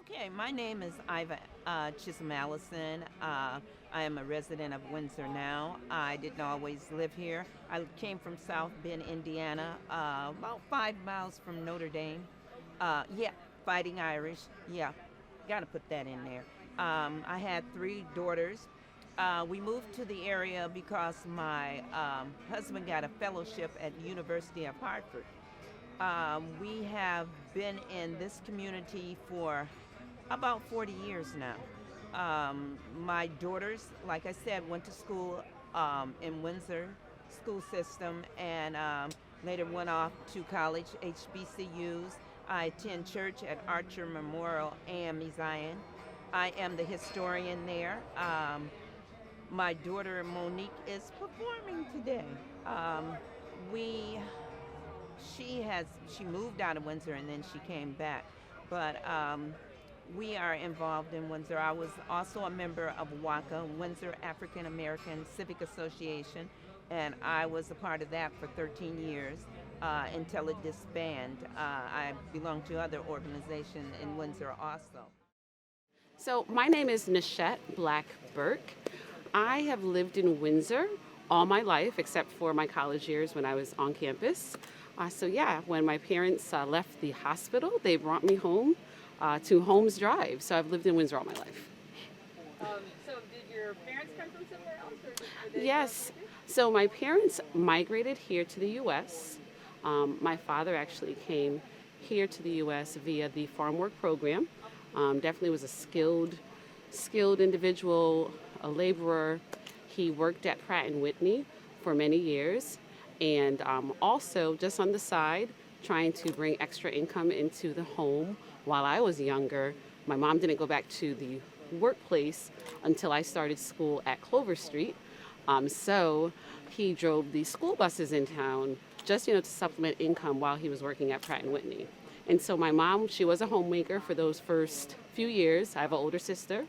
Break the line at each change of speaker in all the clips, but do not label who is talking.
Okay, my name is Iva Allison. I am a resident of Windsor now. I didn't always live here. I came from South Bend, Indiana, about 5 miles from Notre Dame. Yeah, Fighting Irish. Yeah, got to put that in there. I had three daughters. We moved to the area because my husband got a fellowship at University of Hartford. We have been in this community for about 40 years now. My daughters, like I said, went to school in Windsor school system and later went off to college, HBCUs. I attend church at Archer Memorial AME Zion. I am the historian there. My daughter Monique is performing today. We she moved out of Windsor and then she came back, but we are involved in Windsor. I was also a member of WACA, Windsor African American Civic Association, and I was a part of that for 13 years until it disbanded. I belong to other organizations in Windsor also.
So my name is Nuchette Burke. I have lived in Windsor all my life except for my college years when I was on campus. When my parents left the hospital, they brought me home to Holmes Drive. So I've lived in Windsor all my life.
So did your parents come from somewhere else? Or
Yes. So my parents migrated here to the U.S. My father actually came here to the U.S. via the farm work program. Definitely was a skilled individual, a laborer. He worked at Pratt & Whitney for many years, and also just on the side, trying to bring extra income into the home. While I was younger, my mom didn't go back to the workplace until I started school at Clover Street. So he drove the school buses in town just, to supplement income while he was working at Pratt & Whitney. And so my mom, she was a homemaker for those first few years. I have an older sister.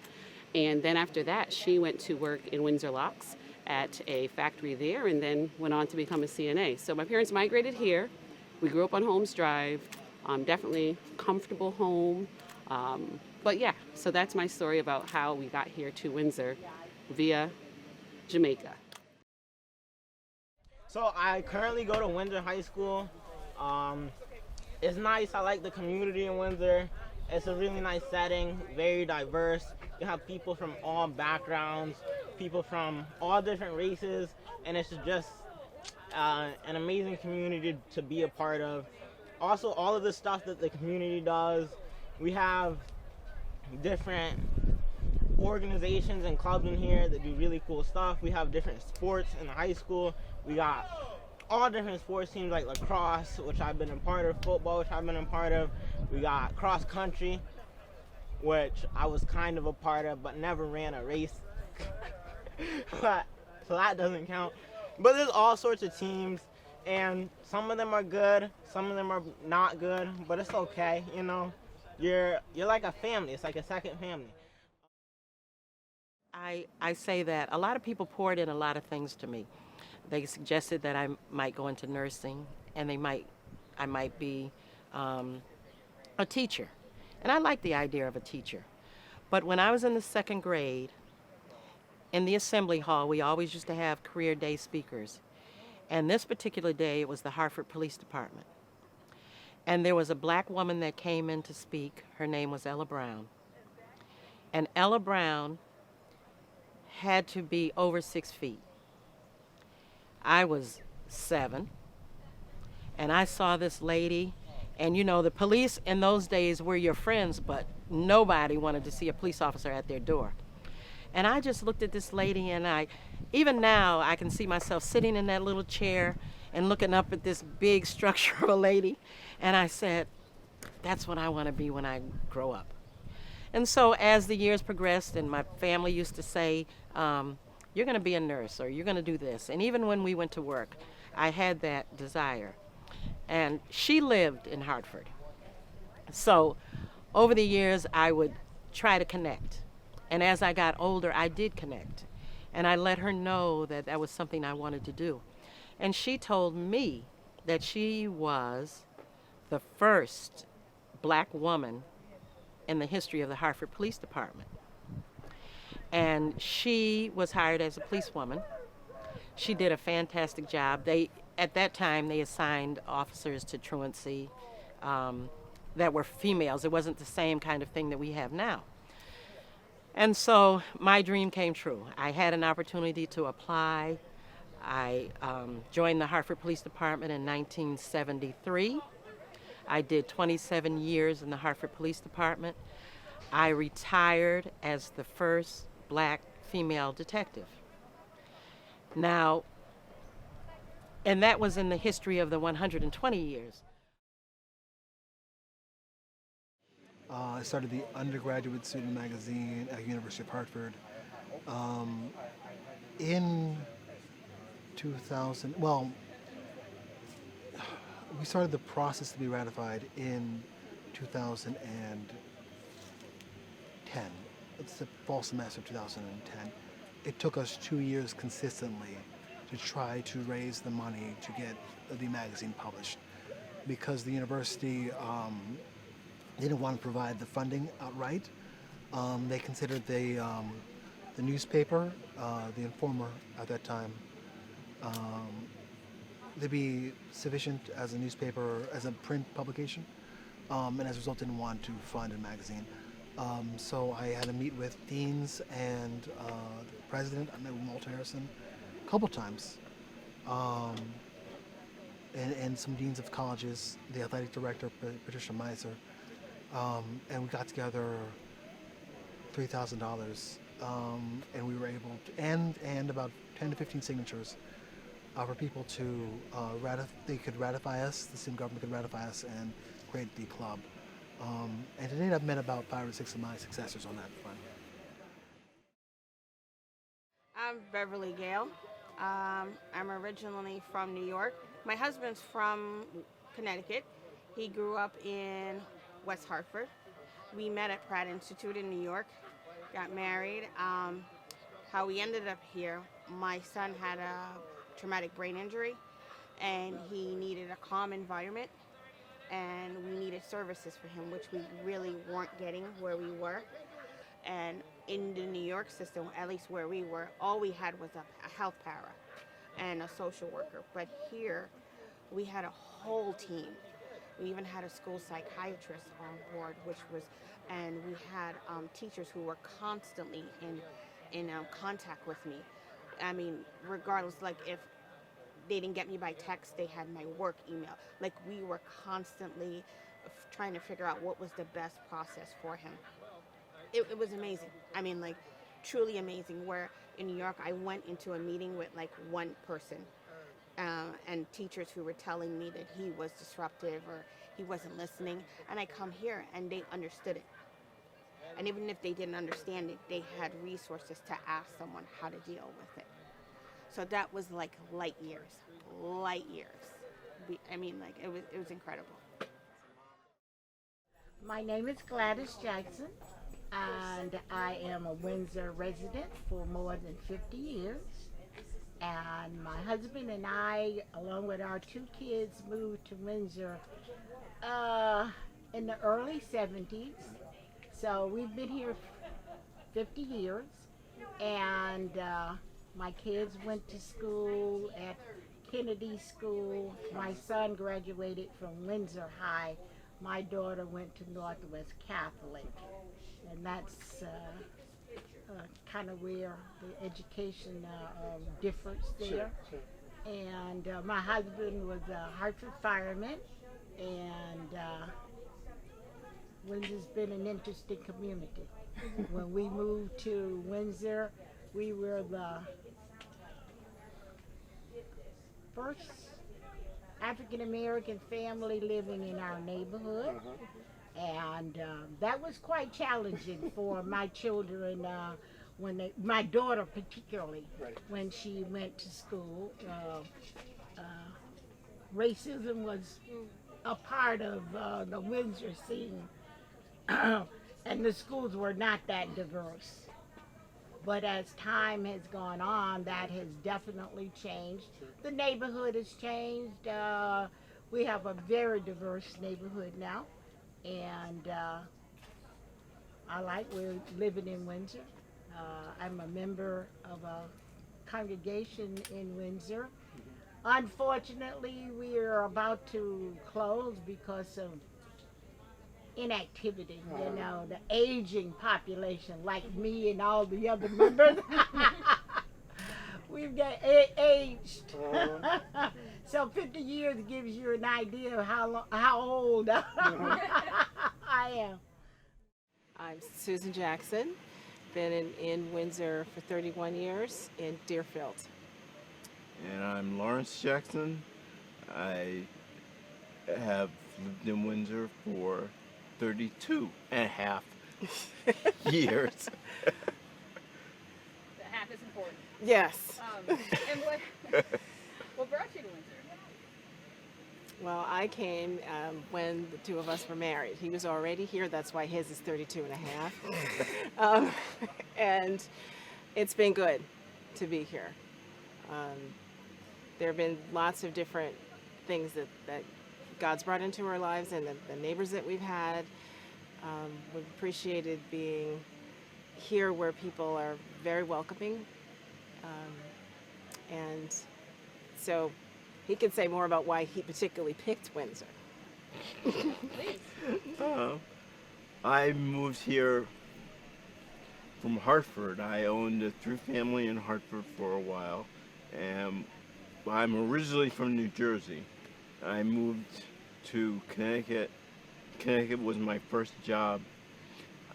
And then after that, she went to work in Windsor Locks at a factory there and then went on to become a CNA. So my parents migrated here. We grew up on Holmes Drive, definitely comfortable home. So that's my story about how we got here to Windsor via Jamaica.
So I currently go to Windsor High School. It's nice. I like the community in Windsor. It's a really nice setting, very diverse. You have people from all backgrounds, people from all different races, and it's just an amazing community to be a part of. Also, all of the stuff that the community does, we have different organizations and clubs in here that do really cool stuff. We have different sports in the high school. We got all different sports teams like lacrosse, which I've been a part of, football, which I've been a part of. We got cross country, which I was kind of a part of, but never ran a race. So that doesn't count. But there's all sorts of teams, and some of them are good, some of them are not good, but it's okay, You're like a family. It's like a second family.
I say that a lot of people poured in a lot of things to me. They suggested that I might go into nursing, and I might be a teacher. And I like the idea of a teacher. But when I was in the second grade, in the assembly hall, we always used to have career day speakers. And this particular day, it was the Hartford Police Department. And there was a black woman that came in to speak. Her name was Ella Brown. And Ella Brown had to be over 6 feet. I was 7, and I saw this lady, and the police in those days were your friends, but nobody wanted to see a police officer at their door. And I just looked at this lady, and even now, I can see myself sitting in that little chair and looking up at this big structure of a lady, and I said, that's what I want to be when I grow up. And so as the years progressed, and my family used to say, you're going to be a nurse, or you're going to do this. And even when we went to work, I had that desire. And she lived in Hartford. So over the years, I would try to connect. And as I got older, I did connect. And I let her know that that was something I wanted to do. And she told me that she was the first black woman in the history of the Hartford Police Department. And she was hired as a policewoman. She did a fantastic job. At that time, they assigned officers to truancy that were females. It wasn't the same kind of thing that we have now. And so my dream came true. I had an opportunity to apply. I joined the Hartford Police Department in 1973. I did 27 years in the Hartford Police Department. I retired as the first black female detective. Now, and that was in the history of the 120 years.
I started the undergraduate student magazine at University of Hartford in 2000. Well, we started the process to be ratified in 2010. It's the fall semester of 2010. It took us 2 years consistently to try to raise the money to get the magazine published, because the university didn't want to provide the funding outright. They considered the newspaper, the Informer at that time, to be sufficient as a newspaper, as a print publication, and as a result didn't want to fund a magazine. So I had to meet with deans and the president. I met with Walter Harrison a couple times, and some deans of colleges, the athletic director, Patricia Meiser, and we got together $3,000, and we were able to, and about 10 to 15 signatures for people to they could ratify us, the student government could ratify us and create the club. And to date, I've met about 5 or 6 of my successors on that front.
I'm Beverly Gayle. I'm originally from New York. My husband's from Connecticut. He grew up in West Hartford. We met at Pratt Institute in New York, got married. How we ended up here, my son had a traumatic brain injury and he needed a calm environment, and we needed services for him, which we really weren't getting where we were. And in the New York system, at least where we were, all we had was a health para and a social worker. But here, we had a whole team. We even had a school psychiatrist on board, and we had teachers who were constantly in contact with me. I mean, regardless, like if they didn't get me by text, they had my work email. Like we were constantly trying to figure out what was the best process for him. It was amazing. I mean, like truly amazing. Where in New York, I went into a meeting with like one person, and teachers who were telling me that he was disruptive or he wasn't listening, and I come here and they understood it. And even if they didn't understand it, they had resources to ask someone how to deal with it. So that was like light years. I mean, like it was incredible.
My name is Gladys Jackson, and I am a Windsor resident for more than 50 years. And my husband and I, along with our 2 kids, moved to Windsor in the early 70s. So we've been here 50 years, and my kids went to school at Kennedy School. My son graduated from Windsor High. My daughter went to Northwest Catholic, and that's kind of where the education difference there. Sure. And my husband was a Hartford fireman, and Windsor's been an interesting community. When we moved to Windsor, we were the first African-American family living in our neighborhood. And that was quite challenging for my children, my daughter particularly, when she went to school. Racism was a part of the Windsor scene, and the schools were not that diverse. But as time has gone on, that has definitely changed. The neighborhood has changed. We have a very diverse neighborhood now. And I like. We're living in Windsor. I'm a member of a congregation in Windsor. Unfortunately, we are about to close because of inactivity, you know, the aging population like me and all the other members. We've got aged. So 50 years gives you an idea of how old I am.
I'm Susan Jackson, been in Windsor for 31 years in Deerfield.
And I'm Lawrence Jackson. I have lived in Windsor for 32 and a half years.
The half is important.
Yes.
And what brought you to Windsor?
Well, I came when the two of us were married. He was already here, that's why his is 32 and a half. And it's been good to be here. There have been lots of different things that God's brought into our lives, and the neighbors that we've had. We've appreciated being here where people are very welcoming. And so he can say more about why he particularly picked Windsor.
I moved here from Hartford. I owned a three-family in Hartford for a while, and I'm originally from New Jersey. I moved to Connecticut. Connecticut was my first job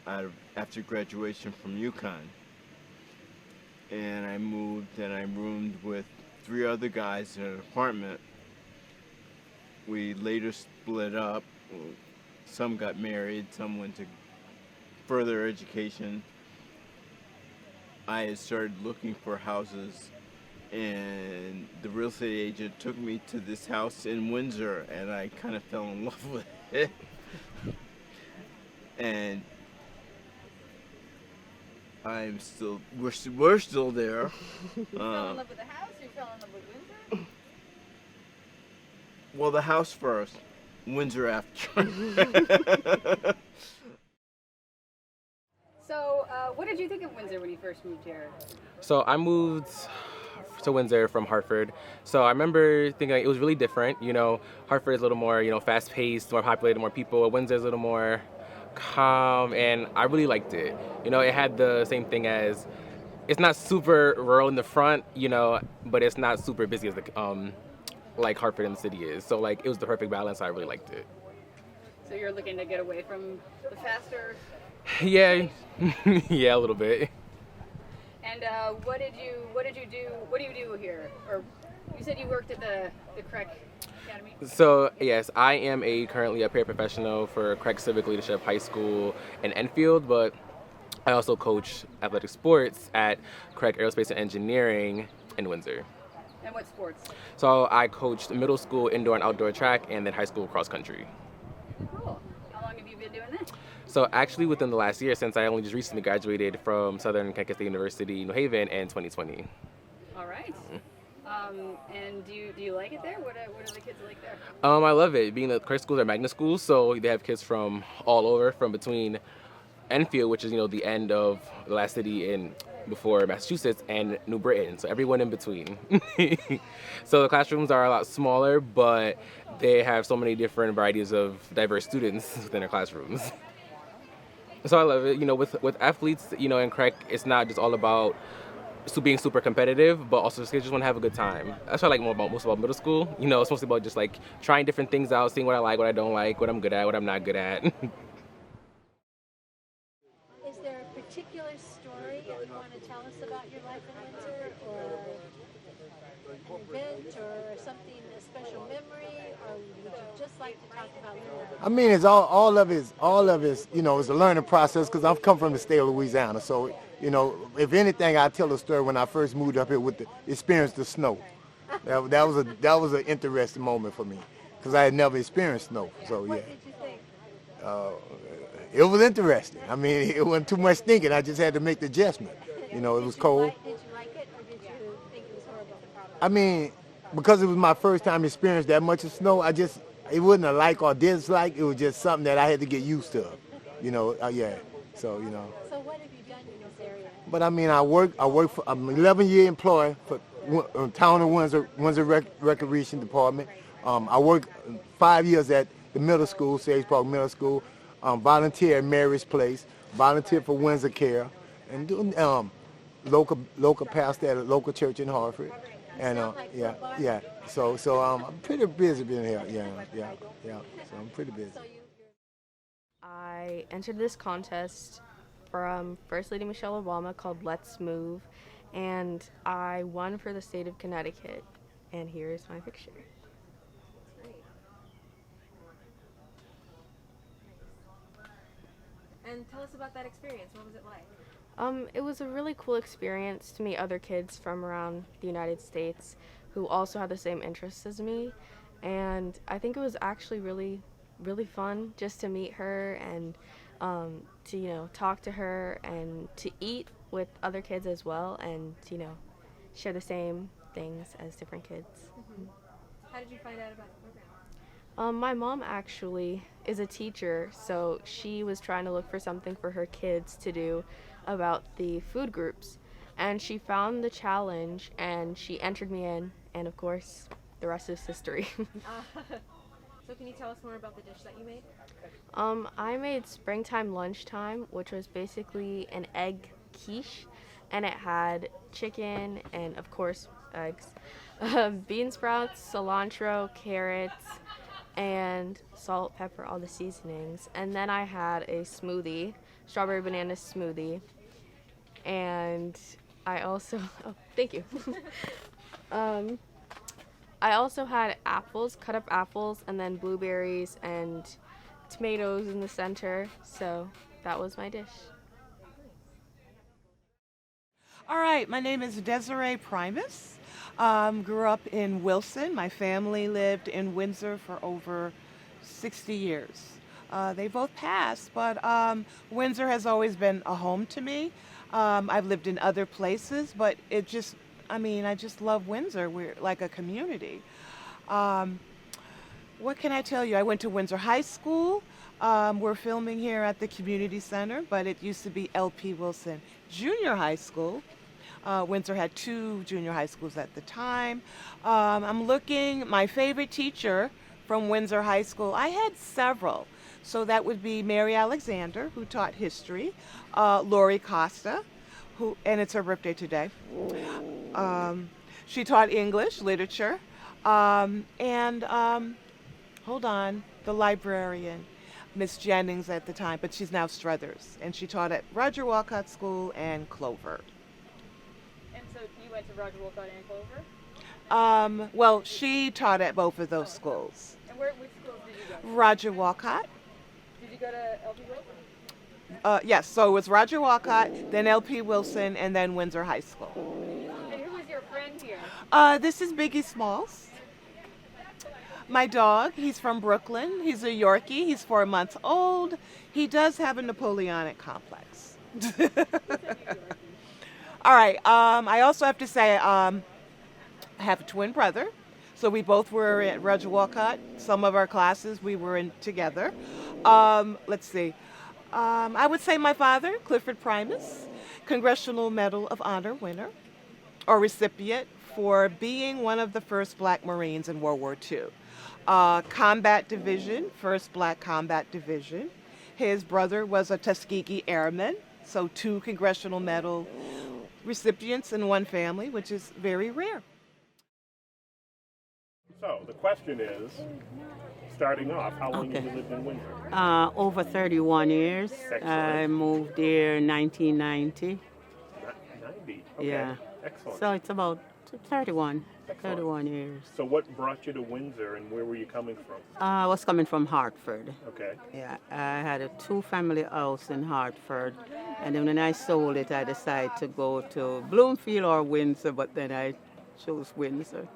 after graduation from UConn. And I moved and I roomed with 3 other guys in an apartment. We later split up. Some got married, some went to further education. I had started looking for houses, and the real estate agent took me to this house in Windsor, and I kind of fell in love with it. And we're still there.
You fell in love with the house, or you fell in love with Windsor?
Well, the house first, Windsor after.
So, what did you think of Windsor when you first moved here?
So I moved to Windsor from Hartford. So I remember thinking like, it was really different. You know, Hartford is a little more, fast-paced, more populated, more people. Windsor is a little more calm, and I really liked it. You know, it had the same thing as, it's not super rural in the front, but it's not super busy as like Hartford in the city is. So like, it was the perfect balance. I really liked it.
So you're looking to get away from the faster?
Yeah, yeah, a little bit.
And what do you do here? Or you said you worked at the Craig Academy?
So yes, I am currently a paraprofessional for Craig Civic Leadership High School in Enfield, but I also coach athletic sports at Craig Aerospace and Engineering in Windsor.
And what sports?
So I coached middle school indoor and outdoor track, and then high school cross country.
Cool. How long have you been doing that?
So actually within the last year, since I only just recently graduated from Southern Connecticut State University, New Haven in 2020.
All right. And do you like it there? What are the kids like there?
I love it. Being that Craig schools are magnet schools, so they have kids from all over, from between Enfield, which is the end of the last city before Massachusetts, and New Britain, so everyone in between. So the classrooms are a lot smaller, but they have so many different varieties of diverse students within their classrooms. So I love it. With athletes, in Craig, it's not just all about being super competitive, but also kids just want to have a good time. That's what I like most about middle school. It's mostly about just like trying different things out, seeing what I like, what I don't like, what I'm good at, what I'm not good at.
Is there a particular story you want to tell us about your life in Windsor, or an event, or something, a special memory, or would you just like to talk about Windsor?
I mean, it's all of it, it's a learning process, because I've come from the state of Louisiana. So, if anything, I tell a story when I first moved up here with the experience the snow. That was an interesting moment for me, because I had never experienced snow. So yeah.
What did you think?
It was interesting. I mean, it wasn't too much thinking. I just had to make the adjustment. It was cold.
Did you like it, or did you think it was horrible?
I mean, because it was my first time experiencing that much of snow, it wasn't a like or dislike. It was just something that I had to get used to. Yeah. So, you know.
So what have you done in this area?
But I mean, I'm 11-year employee for Town of Windsor Recreation Department. I work 5 years at the middle school, Sage Park Middle School. Volunteer at Mary's Place, volunteer for Windsor Care, and doing local pastor at a local church in Hartford. And yeah. So I'm pretty busy being here. Yeah. So I'm pretty busy.
I entered this contest from First Lady Michelle Obama called Let's Move, and I won for the state of Connecticut. And here's my picture.
And tell us about that experience. What was it like?
It was a really cool experience to meet other kids from around the United States who also had the same interests as me, and I think it was actually really, really fun just to meet her and to talk to her and to eat with other kids as well, and to share the same things as different kids.
Mm-hmm. How did you find out about the program?
My mom actually is a teacher, so she was trying to look for something for her kids to do about the food groups. And she found the challenge, and she entered me in, and of course, the rest is history.
So can you tell us more about the dish that you made?
I made springtime lunchtime, which was basically an egg quiche, and it had chicken and, of course, eggs, bean sprouts, cilantro, carrots, and salt, pepper, all the seasonings. And then I had a smoothie, strawberry banana smoothie, and I also, thank you. I also had apples, cut up apples, and then blueberries and tomatoes in the center, so that was my dish.
All right, my name is Desiree Primus. Grew up in Wilson. My family lived in Windsor for over 60 years. They both passed, but Windsor has always been a home to me. I've lived in other places, but I just love Windsor. We're like a community. What can I tell you? I went to Windsor High School. We're filming here at the community center, but it used to be L.P. Wilson Junior High School. Windsor had 2 junior high schools at the time. I'm looking, my favorite teacher from Windsor High School, I had several. So that would be Mary Alexander, who taught history, Lori Costa, and it's her birthday today. She taught English, literature, and the librarian, Miss Jennings at the time, but she's now Struthers, and she taught at Roger Walcott School and Clover.
And so you went to Roger Walcott and Clover?
Well, she taught at both of those schools.
And which schools did you go to?
Roger Walcott.
Did you go to L.P. Wilson?
Yes, so it was Roger Walcott, then L.P. Wilson, and then Windsor High School.
And who was your friend here?
This is Biggie Smalls. My dog, he's from Brooklyn. He's a Yorkie. He's 4 months old. He does have a Napoleonic complex. All right, I also have to say I have a twin brother. So we both were at Roger Walcott. Some of our classes we were in together. Let's see. I would say my father, Clifford Primus, Congressional Medal of Honor winner or recipient for being one of the first Black Marines in World War II. Combat Division, first Black Combat Division. His brother was a Tuskegee Airman, so 2 Congressional Medal recipients in one family, which is very rare.
So the question is, starting off, how long have you lived in Windsor?
Over 31 years.
Excellent.
I moved there in 1990.
90? Okay.
Yeah.
Excellent.
So it's about 31
Excellent.
years.
So what brought you to Windsor and where were you coming from?
I was coming from Hartford.
Okay.
Yeah, I had a 2-family house in Hartford, and then when I sold it, I decided to go to Bloomfield or Windsor, but then I chose Windsor.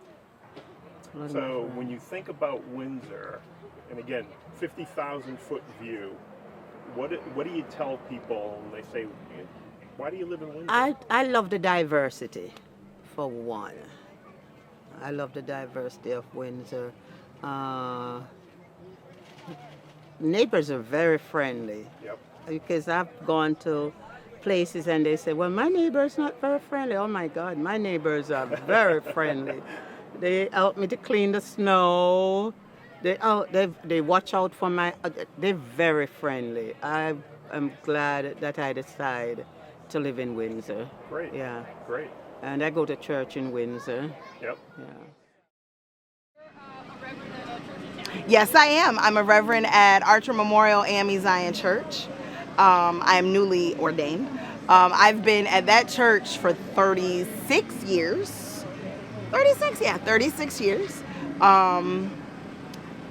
So when you think about Windsor, and again, 50,000 foot view, what do you tell people when they say, why do you live in Windsor?
I love the diversity, for one. I love the diversity of Windsor. Neighbors are very friendly.
Yep.
because I've gone to places and they say, well, my neighbor's not very friendly. Oh my God, my neighbors are very friendly. They help me to clean the snow. They watch out for my. They're very friendly. I am glad that I decided to live in Windsor.
Great.
Yeah.
Great.
And I go to church in Windsor.
Yep.
Yeah.
Yes, I am. I'm a reverend at Archer Memorial AME Zion Church. I am newly ordained. I've been at that church for 36 years. 36? Yeah, 36 years.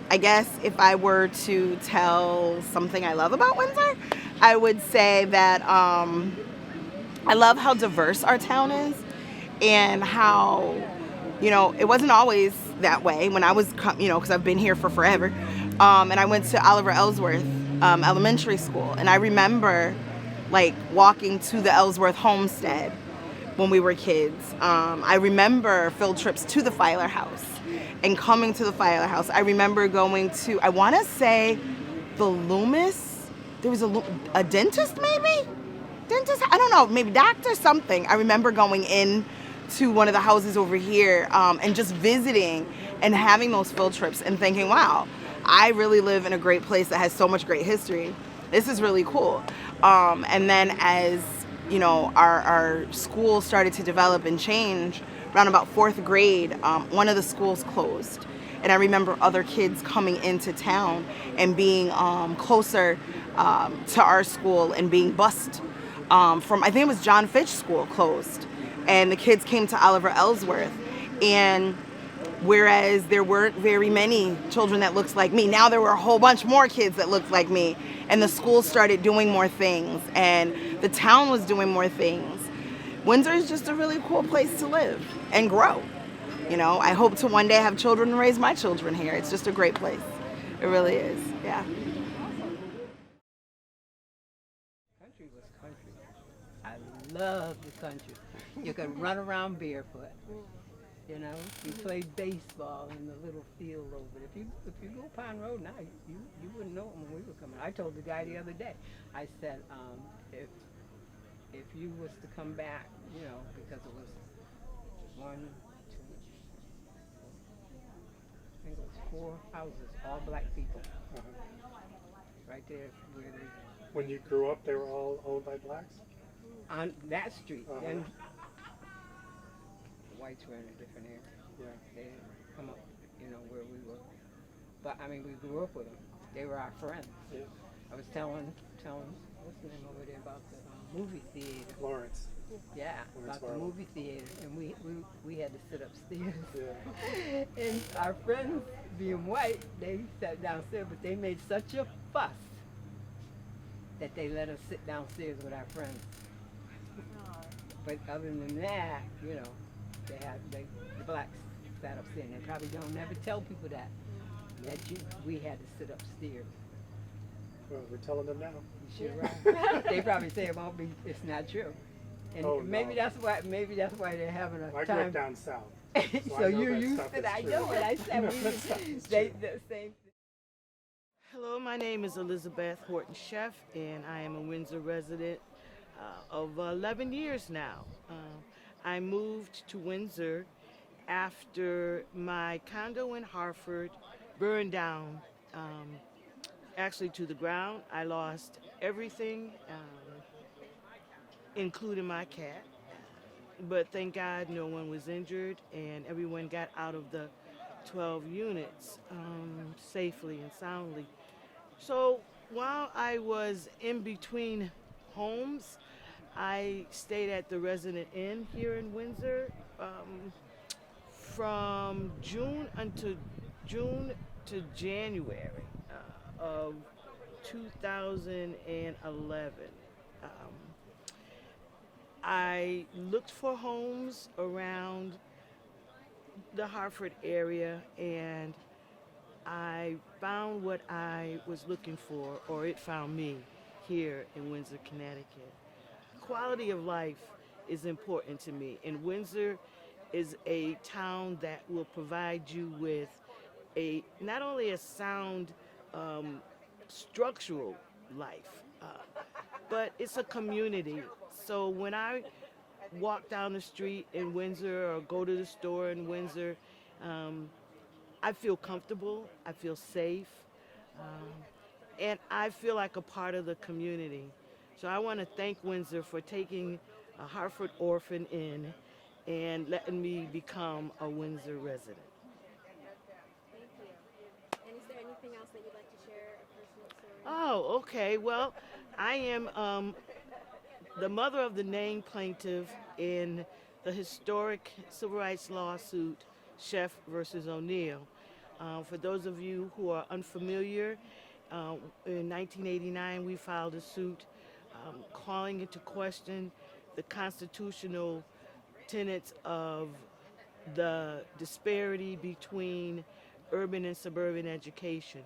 I guess if I were to tell something I love about Windsor, I would say that I love how diverse our town is and how, it wasn't always that way when I was, because I've been here for forever. And I went to Oliver Ellsworth Elementary School, and I remember walking to the Ellsworth homestead when we were kids. I remember field trips to the Filer House and coming to the Filer House. I remember going to, I want to say, the Loomis. There was a dentist, maybe? Dentist? I don't know, maybe doctor something. I remember going in to one of the houses over here and just visiting and having those field trips and thinking, wow, I really live in a great place that has so much great history. This is really cool. And then as our school started to develop and change, around about 4th grade, one of the schools closed. And I remember other kids coming into town and being closer to our school and being bused from, I think it was John Fitch School closed. And the kids came to Oliver Ellsworth. And whereas there weren't very many children that looked like me, now there were a whole bunch more kids that looked like me. And the school started doing more things. And the town was doing more things. Windsor is just a really cool place to live and grow. I hope to one day have children and raise my children here. It's just a great place. It really is, yeah.
Country was country. I love the country. You could run around barefoot. You played baseball in the little field over there. If you go Pine Road now, you wouldn't know it when we were coming. I told the guy the other day. I said, if you was to come back, because it was 1, 2, 3, 4, I think it was 4 houses, all black people. Right there where they.
When you grew up, they were all owned by blacks?
On that street. Then the whites were in a different area. Yeah. They didn't come up, where we were. But we grew up with them. They were our friends. Yeah. I was telling, what's the name over there about the movie theater?
Lawrence.
Yeah,
Lawrence
about the movie theater, and we had to sit upstairs.
Yeah.
And our friends, being white, they sat downstairs, but they made such a fuss that they let us sit downstairs with our friends. But other than that, the blacks sat upstairs. And they probably don't never tell people that we had to sit upstairs.
Well, we're telling them now.
You sure right. They probably say it won't be. It's not true. And maybe that's why they're having a time.
I grew up down south.
So you're used to that. I know what I said. The same.
Hello, my name is Elizabeth Horton Sheff, and I am a Windsor resident of 11 years now. I moved to Windsor after my condo in Hartford burned down, actually to the ground. I lost everything, including my cat. But thank God no one was injured and everyone got out of the 12 units safely and soundly. So while I was in between homes, I stayed at the Resident Inn here in Windsor from June to January of 2011. I looked for homes around the Hartford area, and I found what I was looking for, or it found me, here in Windsor, Connecticut. Quality of life is important to me, and Windsor is a town that will provide you with not only a sound structural life, but it's a community. So when I walk down the street in Windsor or go to the store in Windsor, I feel comfortable, I feel safe, and I feel like a part of the community. So I want to thank Windsor for taking a Hartford orphan in and letting me become a Windsor resident.
Thank you. And is there anything else that you'd like to share, a personal story?
Oh, okay. Well, I am the mother of the named plaintiff in the historic civil rights lawsuit, Sheff versus O'Neill. For those of you who are unfamiliar, in 1989 we filed a suit calling into question the constitutional tenets of the disparity between urban and suburban education.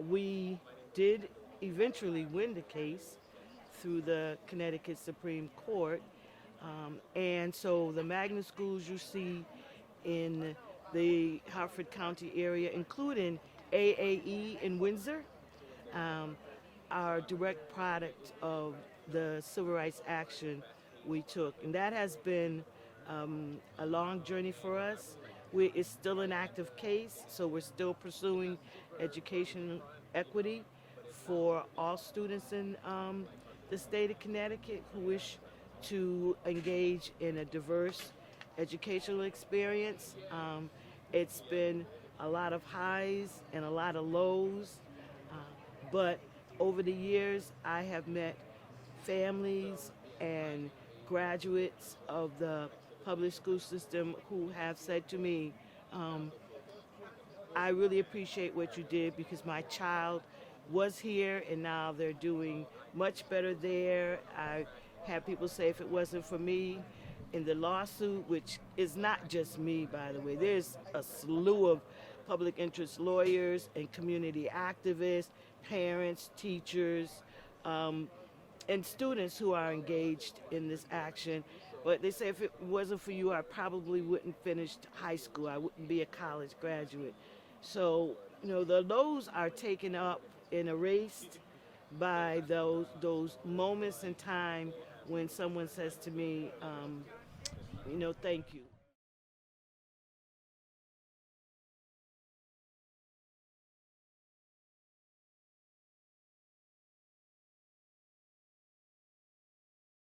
We did eventually win the case through the Connecticut Supreme Court, and so the magnet schools you see in the Hartford County area, including AAE in Windsor, are a direct product of the civil rights action we took. And that has been a long journey for us. It's still an active case, so we're still pursuing educational equity for all students in the state of Connecticut who wish to engage in a diverse educational experience. It's been a lot of highs and a lot of lows, but over the years I have met families and graduates of the public school system who have said to me, I really appreciate what you did because my child was here and now they're doing much better there. I had people say if it wasn't for me in the lawsuit, which is not just me, by the way, there's a slew of public interest lawyers and community activists, parents, teachers, and students who are engaged in this action. But they say if it wasn't for you, I probably wouldn't finish high school. I wouldn't be a college graduate. So, the lows are taken up and erased by those moments in time when someone says to me, thank you.